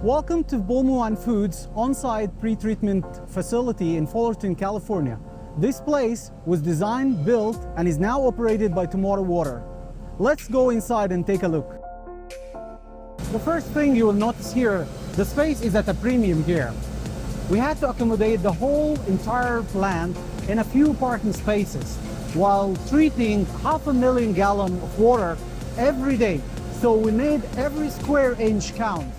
Welcome to Pulmuone Foods on-site pre-treatment facility in Fullerton, California. This place was designed, built, and is now operated by Tommorrow Water. Let's go inside and take a look. The first thing you will notice here, the space is at a premium here. We had to accommodate the whole entire plant in a few parking spaces while treating 500,000 gallons of water every day. So we made every square inch count.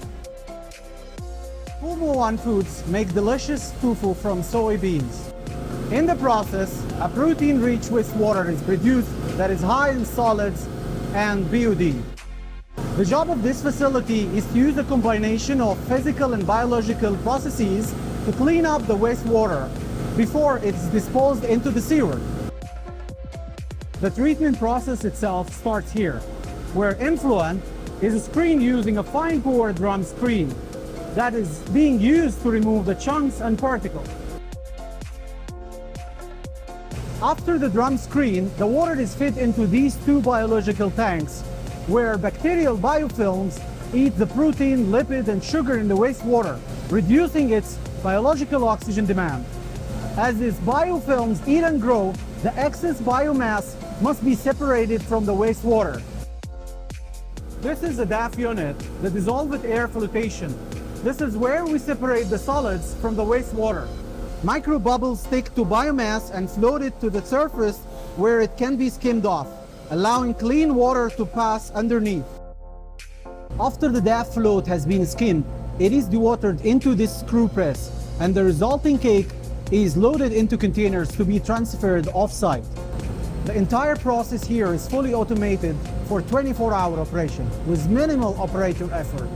Pulmuone Foods make delicious tofu from soybeans. In the process, a protein-rich wastewater is produced that is high in solids and BOD. The job of this facility is to use a combination of physical and biological processes to clean up the wastewater before it's disposed into the sewer. The treatment process itself starts here, where influent is screened using a fine pour drum screen that is being used to remove the chunks and particles. After the drum screen, the water is fed into these two biological tanks where bacterial biofilms eat the protein, lipid, and sugar in the wastewater, reducing its biological oxygen demand. As these biofilms eat and grow, the excess biomass must be separated from the wastewater. This is a DAF unit, the dissolved air flotation. This is where we separate the solids from the wastewater. Microbubbles stick to biomass and float it to the surface where it can be skimmed off, allowing clean water to pass underneath. After the DAF float has been skimmed, it is dewatered into this screw press, and the resulting cake is loaded into containers to be transferred off-site. The entire process here is fully automated for 24-hour operation with minimal operator effort.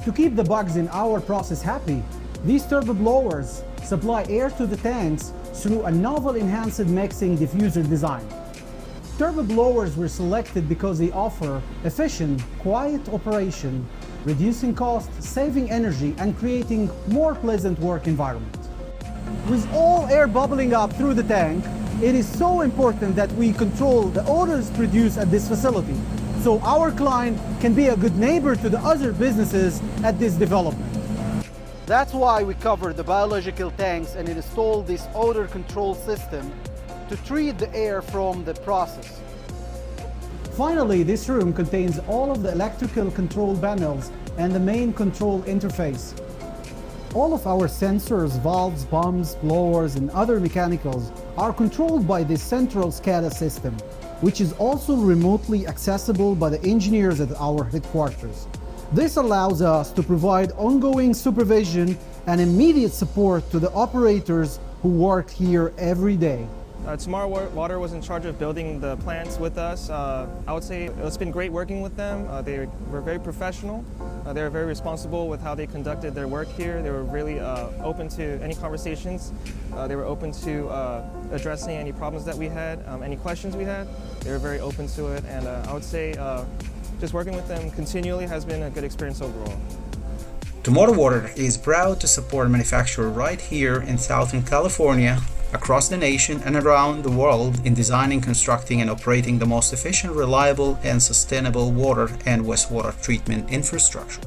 To keep the bugs in our process happy, these turbo blowers supply air to the tanks through a novel enhanced mixing diffuser design. Turbo blowers were selected because they offer efficient, quiet operation, reducing costs, saving energy, and creating more pleasant work environment. With all air bubbling up through the tank, it is so important that we control the odors produced at this facility, so our client can be a good neighbor to the other businesses at this development. That's why we cover the biological tanks and install this odor control system to treat the air from the process. Finally, this room contains all of the electrical control panels and the main control interface. All of our sensors, valves, pumps, blowers, and other mechanicals are controlled by this central SCADA system, which is also remotely accessible by the engineers at our headquarters. This allows us to provide ongoing supervision and immediate support to the operators who work here every day. Tommorrow Water was in charge of building the plants with us. I would say it's been great working with them. They were very professional. They were very responsible with how they conducted their work here. They were really open to any conversations. They were open to addressing any problems that we had, any questions we had. They were very open to it, and I would say just working with them continually has been a good experience overall. Tommorrow Water is proud to support a manufacturer right here in Southern California, across the nation and around the world in designing, constructing, and operating the most efficient, reliable, and sustainable water and wastewater treatment infrastructure.